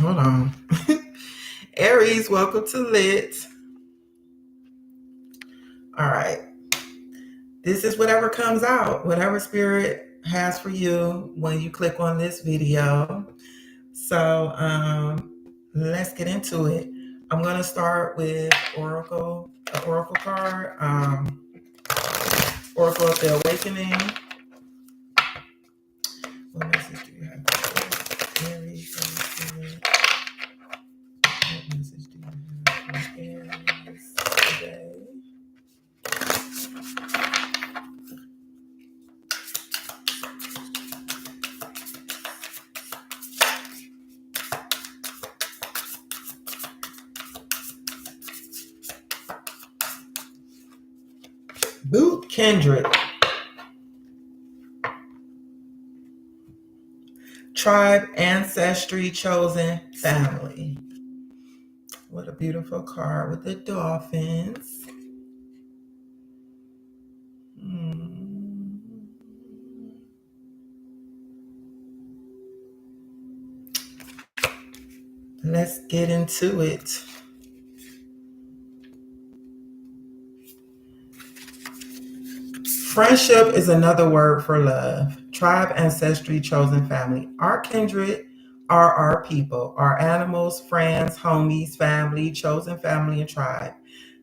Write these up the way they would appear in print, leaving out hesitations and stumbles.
Hold on. Aries, welcome to Lit. All right. This is whatever comes out, whatever spirit has for you when you click on this video. So let's get into it. I'm going to start with Oracle, the Oracle card, Oracle of the Awakening. What message do you have for Aries? What message do you have for Aries today? Boot Kendrick. Tribe, ancestry, chosen family. What a beautiful card with the dolphins. Let's get into it. Friendship is another word for love. Tribe, ancestry, chosen family. Our kindred are our people, our animals, friends, homies, family, chosen family, and tribe.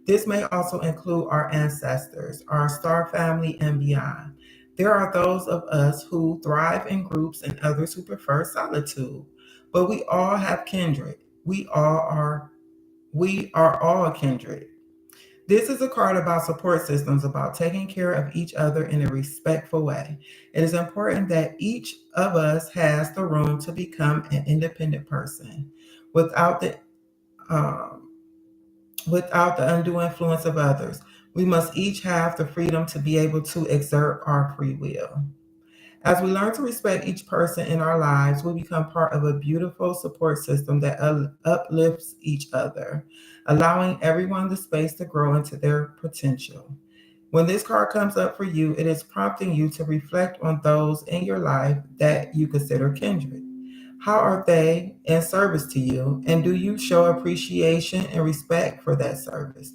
This may also include our ancestors, our star family, and beyond. There are those of us who thrive in groups and others who prefer solitude. But we all have kindred. We are all kindred. This is a card about support systems, about taking care of each other in a respectful way. It is important that each of us has the room to become an independent person without the um, without the undue influence of others. We must each have the freedom to be able to exert our free will. As we learn to respect each person in our lives, we become part of a beautiful support system that uplifts each other, allowing everyone the space to grow into their potential. When this card comes up for you, it is prompting you to reflect on those in your life that you consider kindred. How are they in service to you? And do you show appreciation and respect for that service?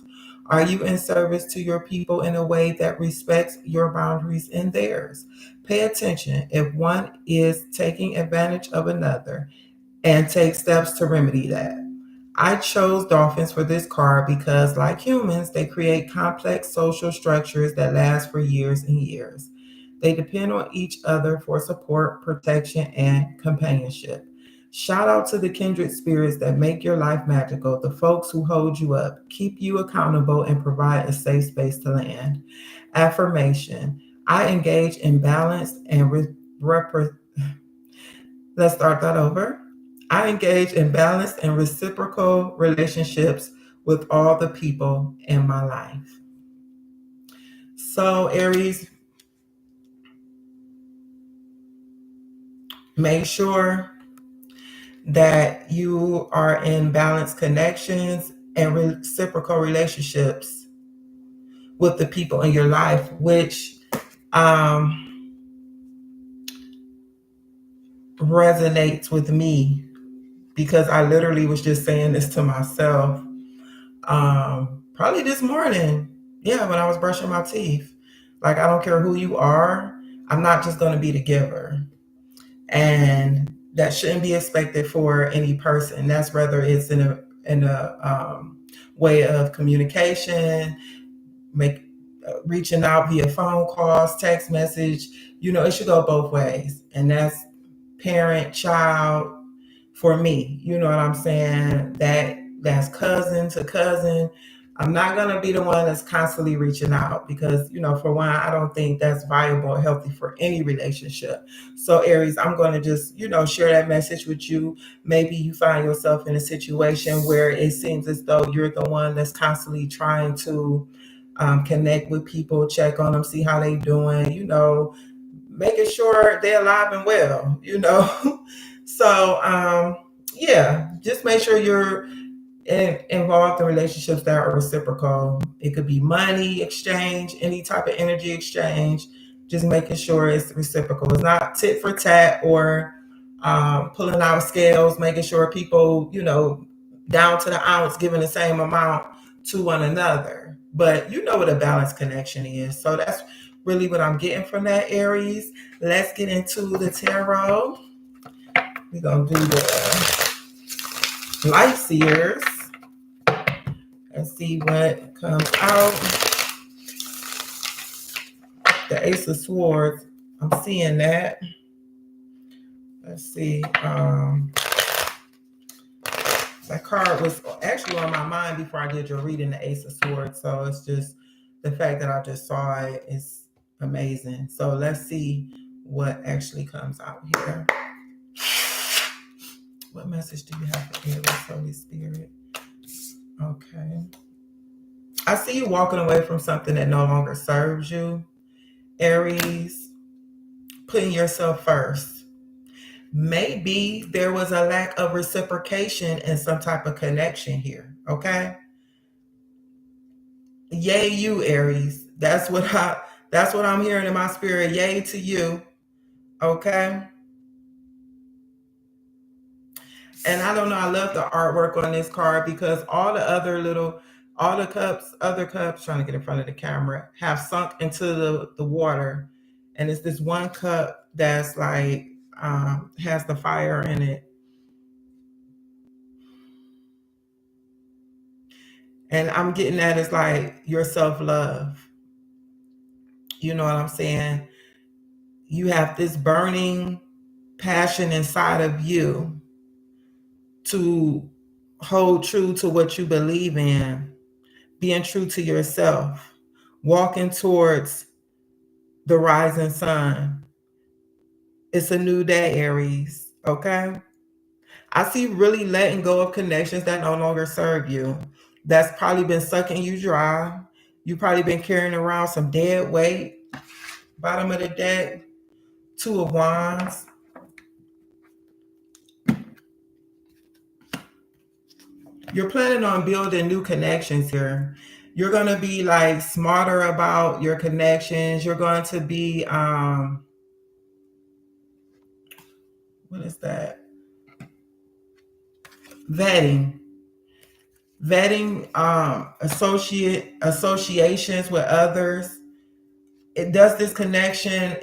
Are you in service to your people in a way that respects your boundaries and theirs? Pay attention if one is taking advantage of another and take steps to remedy that. I chose dolphins for this card because, like humans, they create complex social structures that last for years and years. They depend on each other for support, protection, and companionship. Shout out to the kindred spirits that make your life magical, the folks who hold you up, keep you accountable, and provide a safe space to land. Affirmation: I engage in balanced and let's start that over. I engage in balanced and reciprocal relationships with all the people in my life. So, Aries, make sure that you are in balanced connections and reciprocal relationships with the people in your life, which um, resonates with me because I literally was just saying this to myself probably this morning. Yeah, when I was brushing my teeth. Like, I don't care who you are, I'm not just going to be the giver. And that shouldn't be expected for any person. That's whether it's in a way of communication, make reaching out via phone calls, text message. It should go both ways, and that's parent, child. For me, you know what I'm saying? That's cousin to cousin. I'm not gonna be the one that's constantly reaching out because, for one, I don't think that's viable or healthy for any relationship. So, Aries, I'm gonna just, share that message with you. Maybe you find yourself in a situation where it seems as though you're the one that's constantly trying to connect with people, check on them, see how they doing, making sure they're alive and well. So, yeah, just make sure you're involved in relationships that are reciprocal. It could be money exchange, any type of energy exchange, just making sure it's reciprocal. It's not tit for tat or pulling out scales, making sure people, down to the ounce, giving the same amount to one another. But you know what a balanced connection is. So that's really what I'm getting from that, Aries. Let's get into the tarot. We're going to do the light seers and see what comes out. The Ace of Swords, I'm seeing that. Let's see. That card was actually on my mind before I did your reading, the Ace of Swords. So it's just the fact that I just saw it is amazing. So let's see what actually comes out here. What message do you have for Aries, Holy Spirit? Okay. I see you walking away from something that no longer serves you. Aries, putting yourself first. Maybe there was a lack of reciprocation and some type of connection here. Okay. Yay, you, Aries. That's what I'm hearing in my spirit. Yay to you. Okay. And I don't know, I love the artwork on this card because all the other cups, trying to get in front of the camera, have sunk into the water. And it's this one cup that's like, has the fire in it. And I'm getting that as like your self-love. You know what I'm saying? You have this burning passion inside of you to hold true to what you believe in, being true to yourself, walking towards the rising sun. It's a new day, Aries. Okay. I see really letting go of connections that no longer serve you. That's probably been sucking you dry. You've probably been carrying around some dead weight. Bottom of the deck, Two of Wands. You're planning on building new connections here. You're going to be like smarter about your connections. You're going to be, what is that? Vetting associations with others. Does this connection,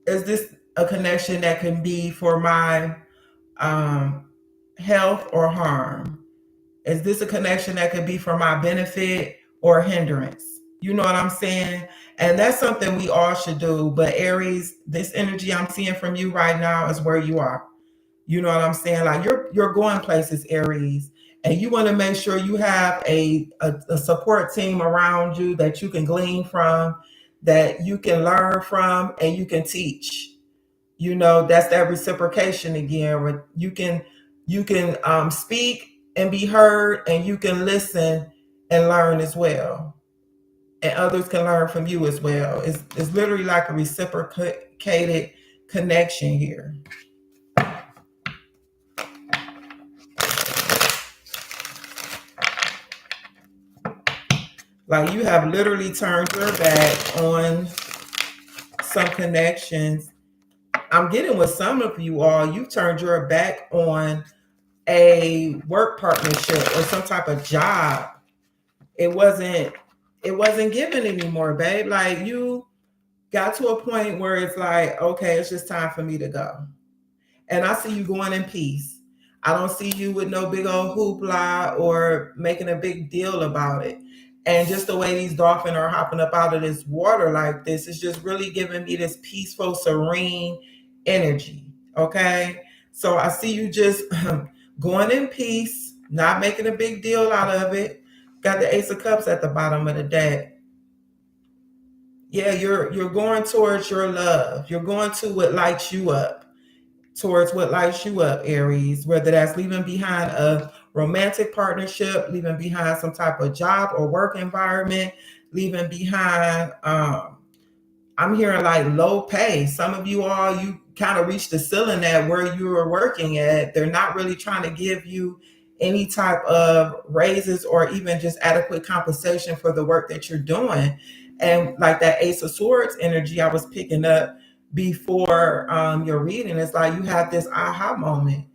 is this a connection that can be for my um, health or harm? Is this a connection that could be for my benefit or hindrance? You know what I'm saying? And that's something we all should do. But Aries, this energy I'm seeing from you right now is where you are. You know what I'm saying? Like you're going places, Aries, and you want to make sure you have a support team around you that you can glean from, that you can learn from, and you can teach. You know, that's that reciprocation again, where you can speak and be heard, and you can listen and learn as well, and others can learn from you as well. It's literally like a reciprocated connection here. Like you have literally turned your back on some connections. I'm getting with some of you all, you've turned your back on a work partnership or some type of job. It wasn't given anymore, babe. Like you got to a point where it's like, okay, it's just time for me to go. And I see you going in peace. I don't see you with no big old hoopla or making a big deal about it. And just the way these dolphins are hopping up out of this water like this is just really giving me this peaceful, serene energy. Okay. So I see you just going in peace, not making a big deal out of it. Got the Ace of Cups at the bottom of the deck. Yeah, you're going towards your love. You're going to what lights you up, towards what lights you up, Aries, whether that's leaving behind a romantic partnership, leaving behind some type of job or work environment, leaving behind, I'm hearing like low pay. Some of you all, you kind of reached the ceiling at where you were working at. They're not really trying to give you any type of raises or even just adequate compensation for the work that you're doing. And like that Ace of Swords energy I was picking up, before your reading. It's like you have this aha moment.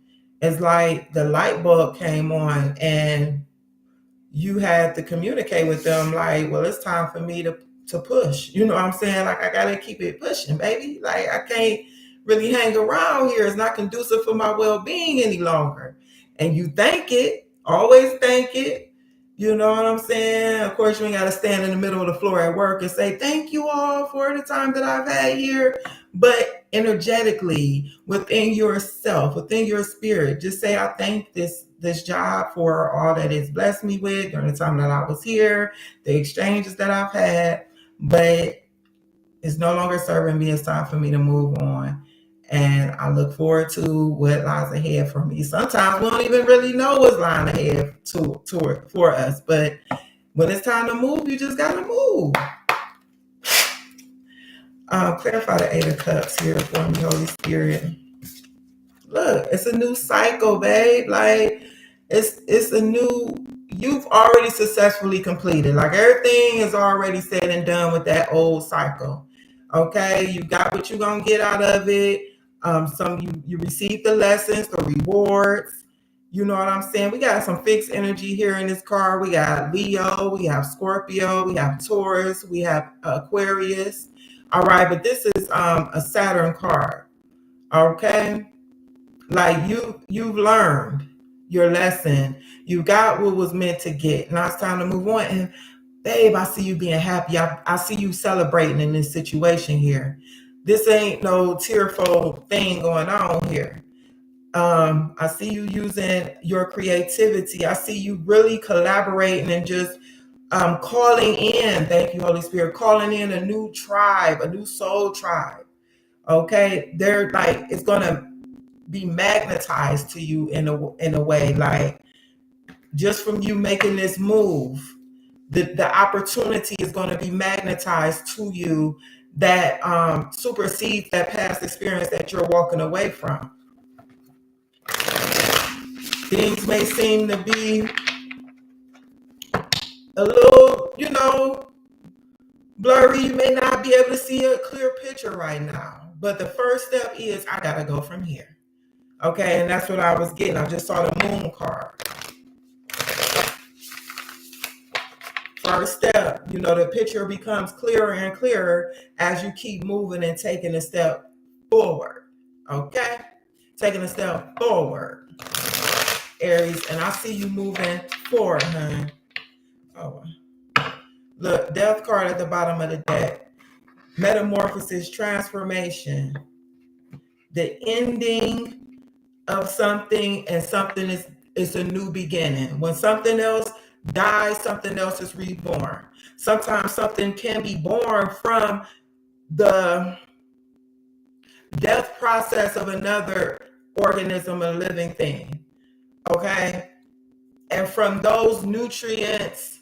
It's like the light bulb came on and you had to communicate with them like, well, it's time for me to push. You know what I'm saying? Like, I gotta keep it pushing, baby. Like, I can't really hang around here. It's not conducive for my well-being any longer. And you thank it, always thank it. You know what I'm saying? Of course, you ain't gotta stand in the middle of the floor at work and say, thank you all for the time that I've had here. But energetically, within yourself, within your spirit, just say, I thank this job for all that it's blessed me with during the time that I was here, the exchanges that I've had, but it's no longer serving me. It's time for me to move on. And I look forward to what lies ahead for me. Sometimes we don't even really know what's lying ahead for us, but when it's time to move, you just gotta move. Clarify the Eight of Cups here for me, Holy Spirit. Look, it's a new cycle, babe. Like, it's a new, you've already successfully completed. Like, everything is already said and done with that old cycle. Okay, you got what you're gonna get out of it. Some you received the lessons, the rewards. You know what I'm saying? We got some fixed energy here in this card. We got Leo, we have Scorpio, we have Taurus, we have Aquarius. All right, but this is a Saturn card. Okay, like you've learned your lesson. You got what was meant to get. Now it's time to move on. And babe, I see you being happy. I see you celebrating in this situation here. This ain't no tearful thing going on here. I see you using your creativity. I see you really collaborating and just calling in, thank you, Holy Spirit, calling in a new tribe, a new soul tribe. Okay. They're like, it's gonna be magnetized to you in a way, like, just from you making this move, the opportunity is going to be magnetized to you that supersedes that past experience that you're walking away from. Things may seem to be a little, blurry. You may not be able to see a clear picture right now, but the first step is, I gotta go from here. Okay, and that's what I was getting. I just saw the moon card. First step, the picture becomes clearer and clearer as you keep moving and taking a step forward. Okay? Taking a step forward, Aries. And I see you moving forward, honey. Oh, look, death card at the bottom of the deck. Metamorphosis, transformation, the ending of something, and something is a new beginning. When something else dies, something else is reborn. Sometimes something can be born from the death process of another organism, a living thing. Okay? And from those nutrients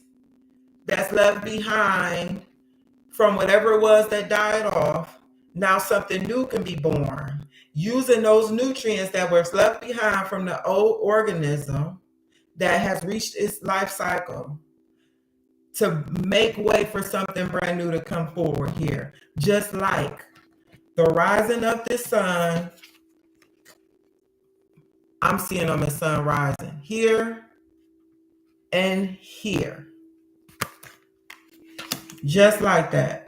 that's left behind from whatever it was that died off, now something new can be born. Using those nutrients that were left behind from the old organism that has reached its life cycle to make way for something brand new to come forward here. Just like the rising of this sun, I'm seeing on the sun rising here and here. Just like that.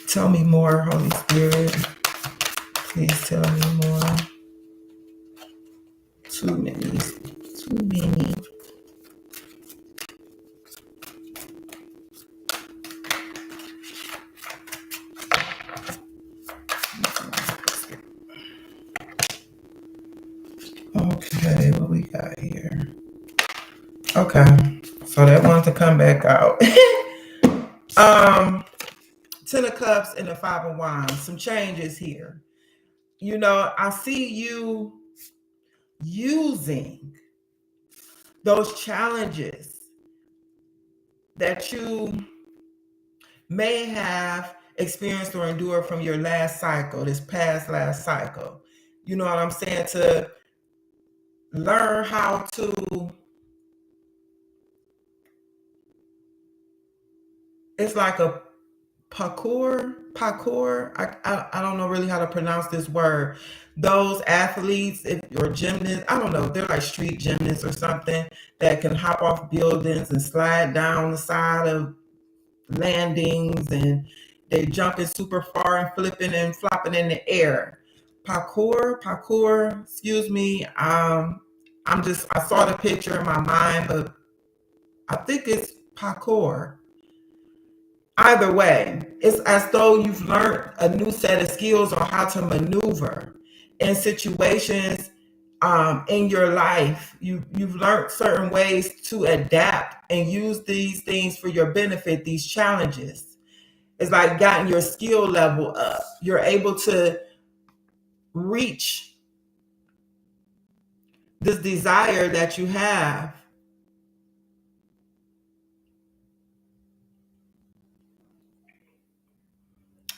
Tell me more, Holy Spirit. Please tell me more. Too many. Too many. Okay, what we got here? Okay, so that wanted to come back out. 10 of Cups and the 5 of Wands. Some changes here. I see you using those challenges that you may have experienced or endured from your last cycle, this past last cycle. You know what I'm saying? To learn how to it's like a parkour. I don't know really how to pronounce this word. Those athletes or gymnasts, I don't know, they're like street gymnasts or something that can hop off buildings and slide down the side of landings, and they jumping super far and flipping and flopping in the air. Parkour, excuse me. I saw the picture in my mind, but I think it's parkour. Either way, it's as though you've learned a new set of skills on how to maneuver in situations in your life. You've learned certain ways to adapt and use these things for your benefit, these challenges. It's like gotten your skill level up. You're able to reach this desire that you have.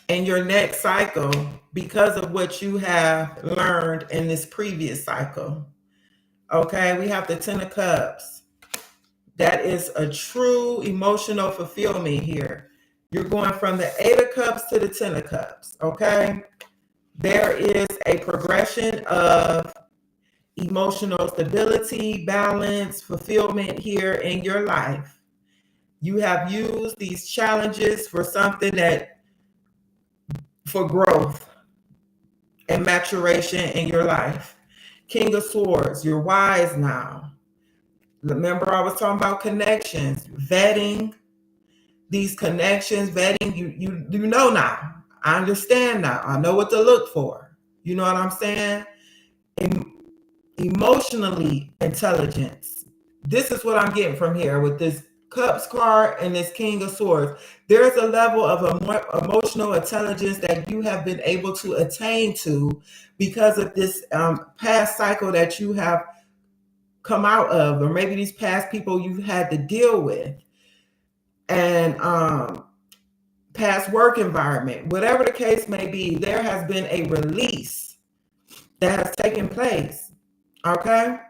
In your next cycle because of what you have learned in this previous cycle. Okay, we have the Ten of Cups. That is a true emotional fulfillment here. You're going from the Eight of Cups to the Ten of Cups. Okay, there is a progression of emotional stability, balance, fulfillment here in your life. You have used these challenges for something for growth and maturation in your life. King of Swords, you're wise now. Remember, I was talking about connections, vetting these connections, vetting. You know now. I understand now. I know what to look for. You know what I'm saying? Emotionally intelligence. This is what I'm getting from here with this Cups card and this King of Swords. There's a level of emotional intelligence that you have been able to attain to because of this past cycle that you have come out of, or maybe these past people you've had to deal with, and past work environment. Whatever the case may be, there has been a release that has taken place. Okay?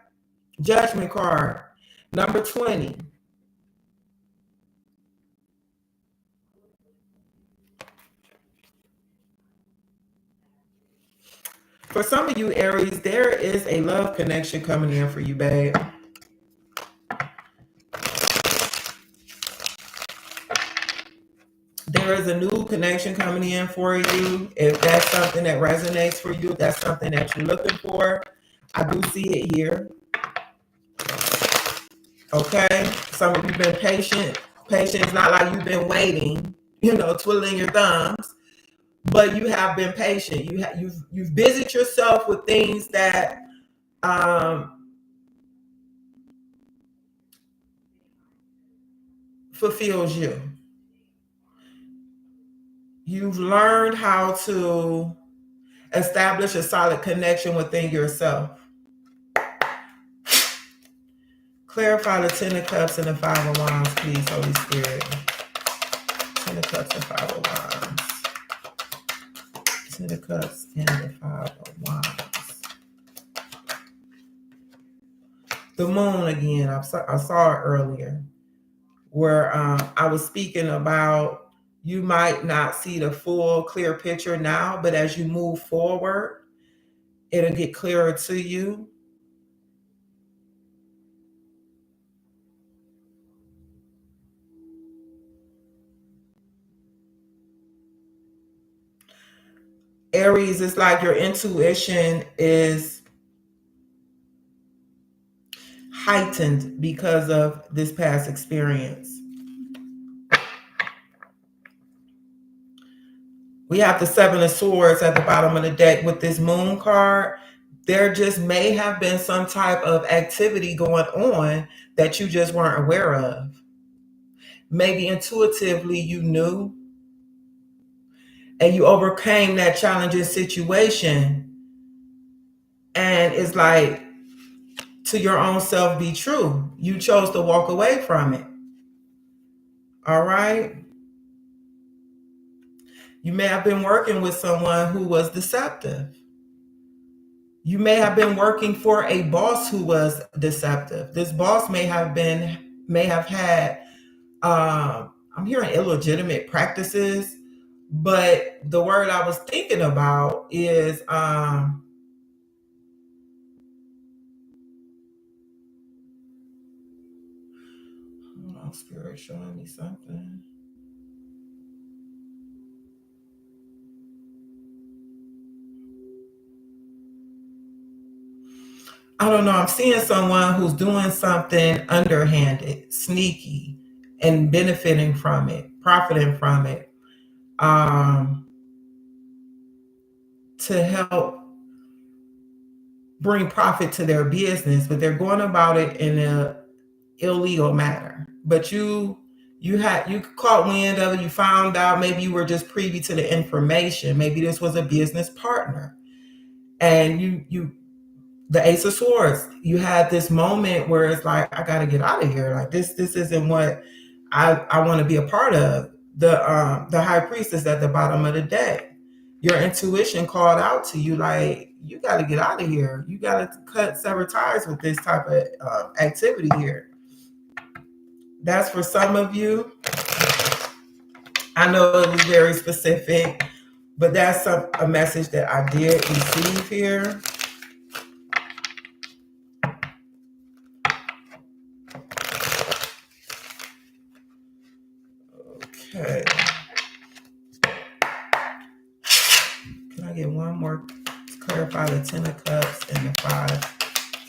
Judgment card, number 20. For some of you, Aries, there is a love connection coming in for you, babe. There is a new connection coming in for you. If that's something that resonates for you, if that's something that you're looking for, I do see it here. Okay? Some of you have been patient. Patience, not like you've been waiting, twiddling your thumbs, but you have been patient. You've busied yourself with things that fulfills you. You've learned how to establish a solid connection within yourself. Clarify the Ten of Cups and the Five of Wands, please, Holy Spirit. Ten of Cups and Five of Wands. Ten of Cups and the Five of Wands. The Moon again. I saw it earlier, where I was speaking about you might not see the full clear picture now, but as you move forward, it'll get clearer to you. Aries, it's like your intuition is heightened because of this past experience. We have the Seven of Swords at the bottom of the deck with this Moon card. There just may have been some type of activity going on that you just weren't aware of. Maybe intuitively you knew, and you overcame that challenging situation. And it's like, to your own self be true. You chose to walk away from it. All right? You may have been working with someone who was deceptive. You may have been working for a boss who was deceptive. This boss may have had I'm hearing illegitimate practices, but the word I was thinking about is hold on, spirit showing me something. I don't know. I'm seeing someone who's doing something underhanded, sneaky, and benefiting from it, profiting from it, um, to help bring profit to their business, but they're going about it in a illegal manner. But you caught wind of it, you found out, maybe you were just privy to the information. Maybe this was a business partner. And you the Ace of Swords, you had this moment where it's like, I gotta get out of here. Like this isn't what I want to be a part of. The High Priestess at the bottom of the deck. Your intuition called out to you, like, you got to get out of here. You got to cut sever ties with this type of activity here. That's for some of you. I know it was very specific, but that's a message that I did receive here. Okay. Can I get one more to clarify the Ten of Cups and the Five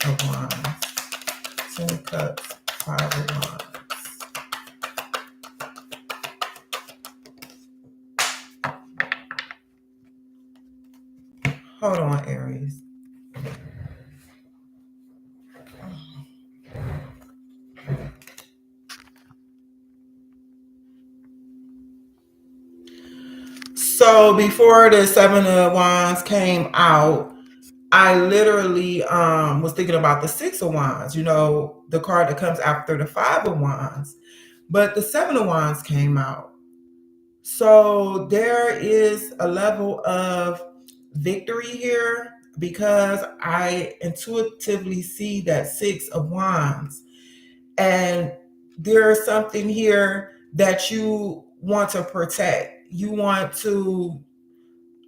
of Wands? Ten of Cups, Five of Wands. Hold on, Aries. So before the Seven of Wands came out, I literally was thinking about the Six of Wands, the card that comes after the Five of Wands. But the Seven of Wands came out. So there is a level of victory here because I intuitively see that Six of Wands. And there is something here that you want to protect. You want to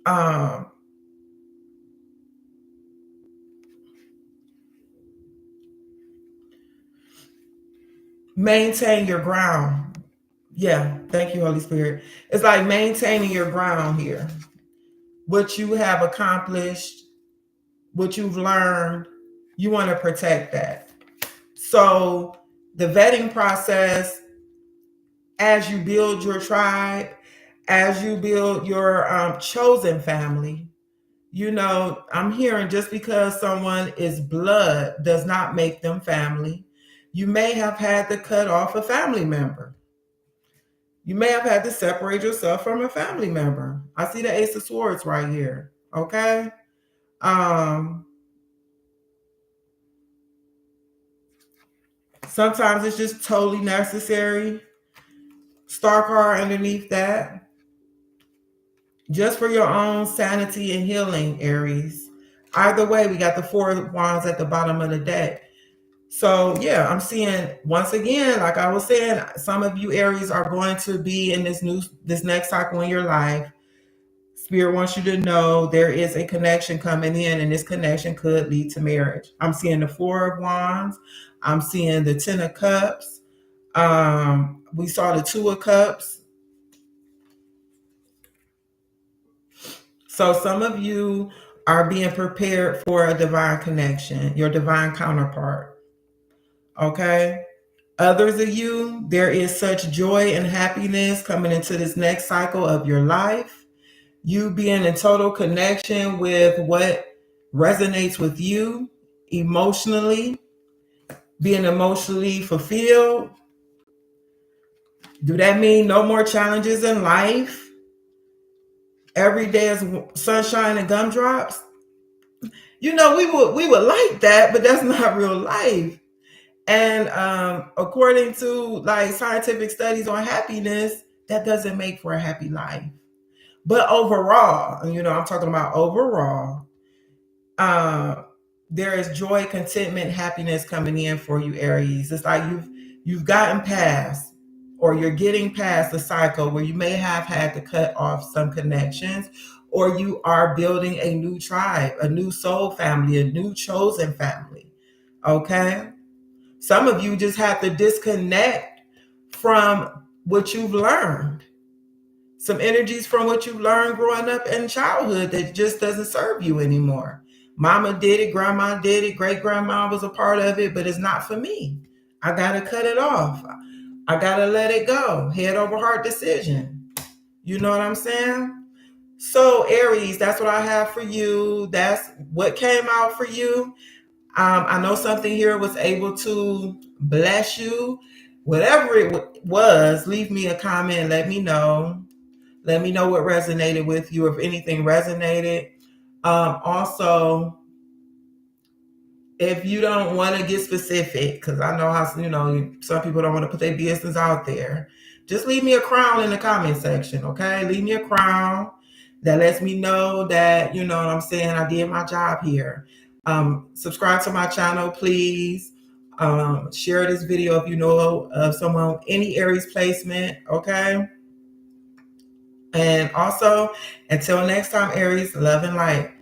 um, maintain your ground. Yeah, thank you, Holy Spirit. It's like maintaining your ground here. What you have accomplished, what you've learned, you want to protect that. So the vetting process, as you build your tribe, as you build your chosen family, I'm hearing just because someone is blood does not make them family. You may have had to cut off a family member. You may have had to separate yourself from a family member. I see the Ace of Swords right here. Okay. Um, Sometimes it's just totally necessary. Star card underneath that. Just for your own sanity and healing, Aries. Either way, we got the Four of Wands at the bottom of the deck. So yeah, I'm seeing once again, like I was saying, some of you Aries are going to be in this next cycle in your life. Spirit wants you to know there is a connection coming in, and this connection could lead to marriage. I'm seeing the Four of Wands. I'm seeing the Ten of Cups. We saw the Two of Cups. So some of you are being prepared for a divine connection, your divine counterpart. Okay. Others of you, there is such joy and happiness coming into this next cycle of your life. You being in total connection with what resonates with you emotionally, being emotionally fulfilled. Do that mean no more challenges in life? Every day is sunshine and gumdrops? We would like that, but that's not real life. And according to like scientific studies on happiness, that doesn't make for a happy life. But overall, I'm talking about overall, uh, there is joy, contentment, happiness coming in for you, Aries. It's like you've gotten past, or you're getting past the cycle where you may have had to cut off some connections, or you are building a new tribe, a new soul family, a new chosen family. Okay? Some of you just have to disconnect from what you've learned. Some energies from what you learned growing up in childhood that just doesn't serve you anymore. Mama did it, grandma did it, great grandma was a part of it, but it's not for me. I got to cut it off. I got to let it go. Head over heart decision. You know what I'm saying? So, Aries, that's what I have for you. That's what came out for you. I know something here was able to bless you. Whatever it was, leave me a comment. Let me know. Let me know what resonated with you, if anything resonated. Also, if you don't want to get specific, because I know how, some people don't want to put their business out there, just leave me a crown in the comment section, okay? Leave me a crown that lets me know that, you know what I'm saying, I did my job here. Subscribe to my channel, please. Share this video if you know of someone, any Aries placement, okay? And also, until next time, Aries, love and light.